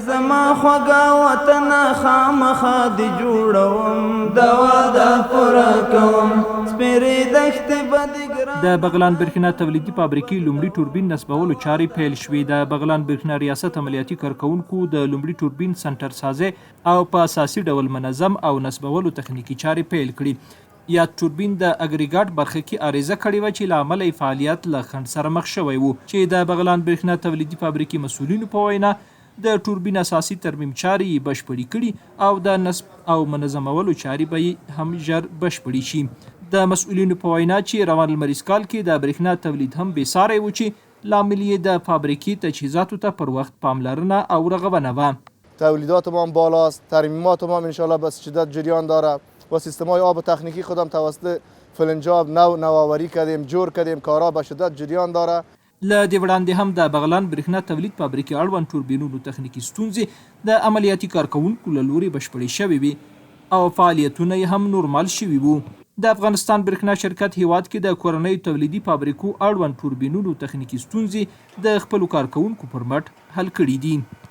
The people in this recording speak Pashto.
زما خوږه وطنه خامخا دې جوړوم دا وعده پوره کوم سپېرې دښتې به دې ګران. د بغلان برېښنا تولیدي فابریکې لومړي ټوربین نصبولو چارې پیل شوې. د بغلان برېښنا ریاست عملیاتي کارکوونکو د لومړي ټوربین سنټر سازي او په اساسي ډول منظم او نصبولو تخنیکي چارې پیل کړي. یا ټوربین د اګریګاټ برخه کې عارضه کړې وه چې له امله یې فعالیت له خنډ سره مخ شوی و چې د بغلان برېښنا تولیدي فابریکې مسؤلینو په وینا د ټوربین اساسي ترمیم چارې یې بشپړې کړي او د نصب او منظمولو چارې به یې هم ژر بشپړې شي. د مسؤلینو په وینا چې روان لمریز کال کې د برېښنا تولید هم بېساری و چې لامل یې د فابریکې تجهیزاتو ته پر وخت پاملرنه او رغبنه وه. تولیدات ما بالاست، ترمیمات ما انشالله به شدت جریان داره و سیستم‌های آب تکنیکی خودم توسط فلنجاب نوآوری کردیم، جور کردیم، کارا به شدت جریان داره. له دې وړاندې هم د بغلان برېښنا تولید فابریکې اړوند ټوربینونو تخنیکي ستونزې د عملیاتي کارکوونکو له لوري بشپړې شوې وې او فعالیتونه یې هم نورمال شوي وو. د افغانستان برېښنا شرکت هیواد کې د کورنیو تولیدي فابریکو اړوند ټوربینونو تخنیکي ستونزې د خپلو کارکوونکو پر مټ حل کړي دي.